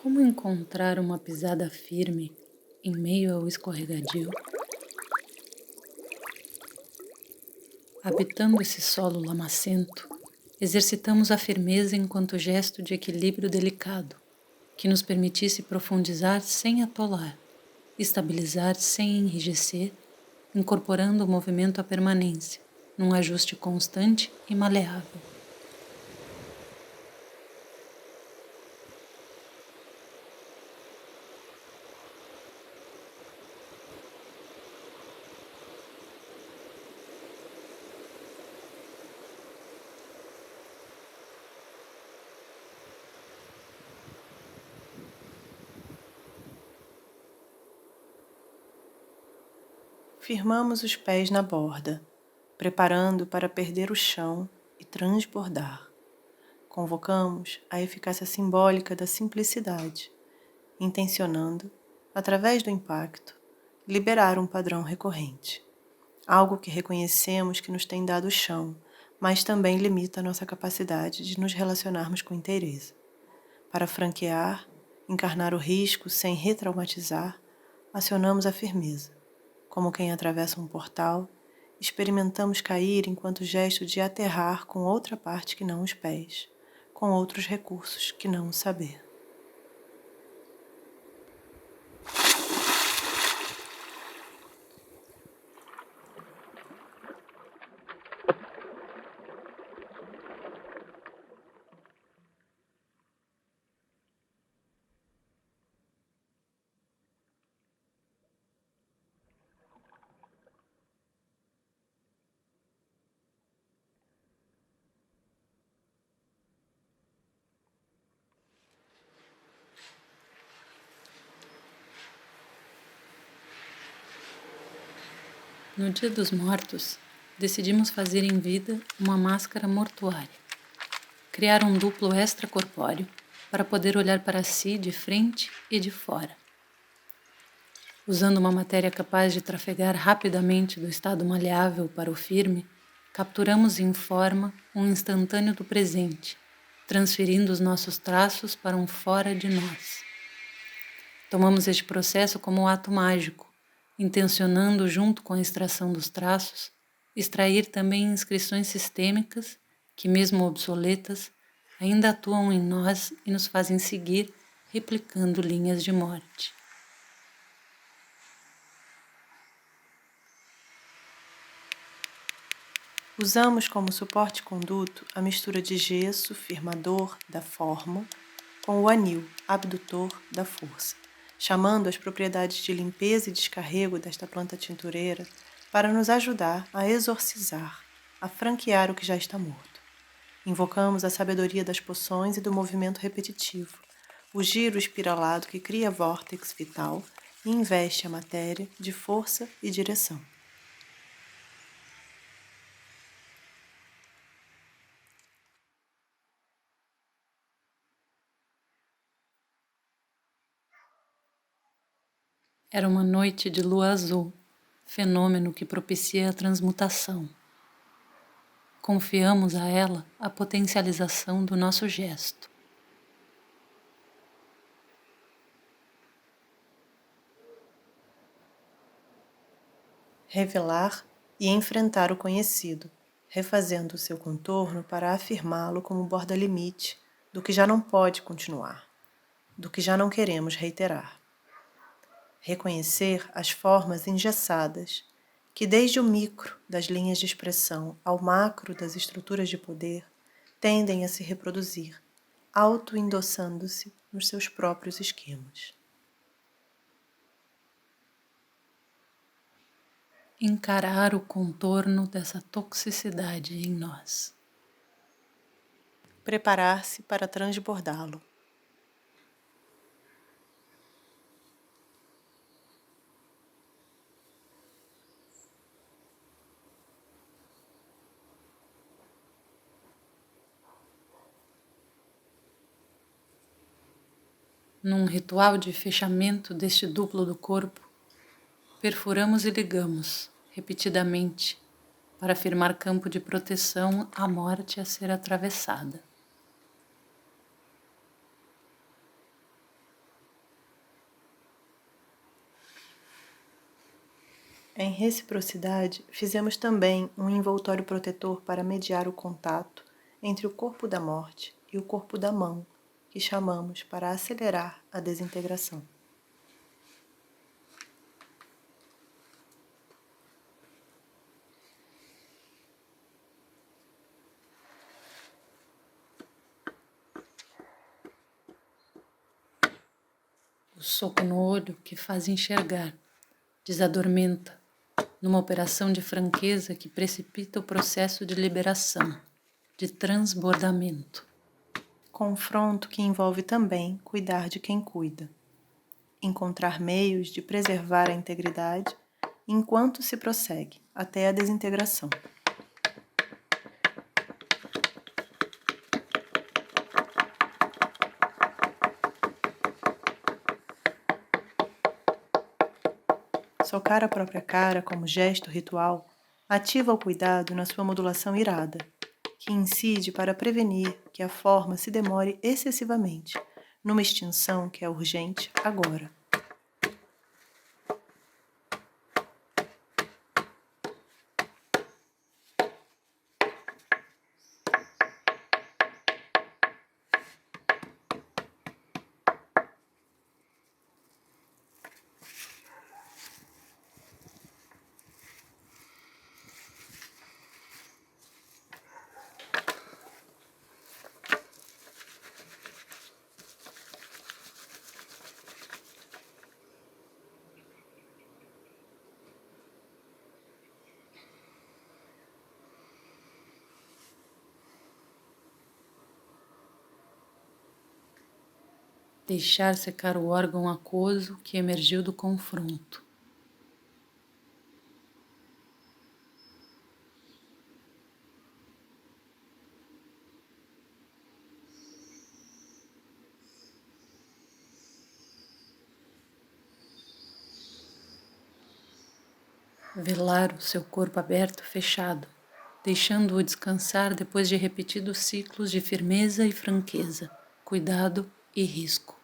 Como encontrar uma pisada firme em meio ao escorregadio? Habitando esse solo lamacento, exercitamos a firmeza enquanto gesto de equilíbrio delicado, que nos permitisse profundizar sem atolar, estabilizar sem enrijecer, incorporando o movimento à permanência, num ajuste constante e maleável. Firmamos os pés na borda, preparando para perder o chão e transbordar. Convocamos a eficácia simbólica da simplicidade, intencionando, através do impacto, liberar um padrão recorrente. Algo que reconhecemos que nos tem dado o chão, mas também limita a nossa capacidade de nos relacionarmos com inteireza. Para franquear, encarnar o risco sem retraumatizar, acionamos a firmeza. Como quem atravessa um portal, experimentamos cair enquanto gesto de aterrar com outra parte que não os pés, com outros recursos que não o saber. No Dia dos Mortos, decidimos fazer em vida uma máscara mortuária. Criar um duplo extracorpóreo para poder olhar para si de frente e de fora. Usando uma matéria capaz de trafegar rapidamente do estado maleável para o firme, capturamos em forma um instantâneo do presente, transferindo os nossos traços para um fora de nós. Tomamos este processo como um ato mágico, intencionando, junto com a extração dos traços, extrair também inscrições sistêmicas que, mesmo obsoletas, ainda atuam em nós e nos fazem seguir replicando linhas de morte. Usamos como suporte conduto a mistura de gesso firmador da forma com o anil abdutor da força, chamando as propriedades de limpeza e descarrego desta planta tintureira para nos ajudar a exorcizar, a franquear o que já está morto. Invocamos a sabedoria das poções e do movimento repetitivo, o giro espiralado que cria vórtex vital e investe a matéria de força e direção. Era uma noite de lua azul, fenômeno que propicia a transmutação. Confiamos a ela a potencialização do nosso gesto. Revelar e enfrentar o conhecido, refazendo o seu contorno para afirmá-lo como borda-limite do que já não pode continuar, do que já não queremos reiterar. Reconhecer as formas engessadas que, desde o micro das linhas de expressão ao macro das estruturas de poder, tendem a se reproduzir, auto-endossando-se nos seus próprios esquemas. Encarar o contorno dessa toxicidade em nós. Preparar-se para transbordá-lo. Num ritual de fechamento deste duplo do corpo, perfuramos e ligamos, repetidamente, para firmar campo de proteção à morte a ser atravessada. Em reciprocidade, fizemos também um envoltório protetor para mediar o contato entre o corpo da morte e o corpo da mão, que chamamos para acelerar a desintegração. O soco no olho que faz enxergar, desadormenta, numa operação de franqueza que precipita o processo de liberação, de transbordamento. Confronto que envolve também cuidar de quem cuida. Encontrar meios de preservar a integridade enquanto se prossegue até a desintegração. Socar a própria cara como gesto ritual ativa o cuidado na sua modulação irada, que incide para prevenir que a forma se demore excessivamente, numa extinção que é urgente agora. Deixar secar o órgão aquoso que emergiu do confronto. Velar o seu corpo aberto fechado, deixando-o descansar depois de repetidos ciclos de firmeza e franqueza, cuidado e risco.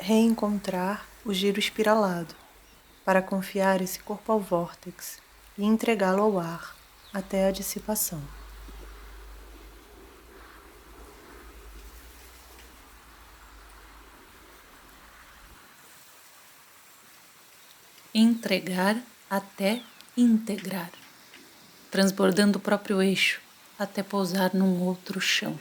Reencontrar o giro espiralado, para confiar esse corpo ao vórtex e entregá-lo ao ar até a dissipação. Entregar até integrar, transbordando o próprio eixo até pousar num outro chão.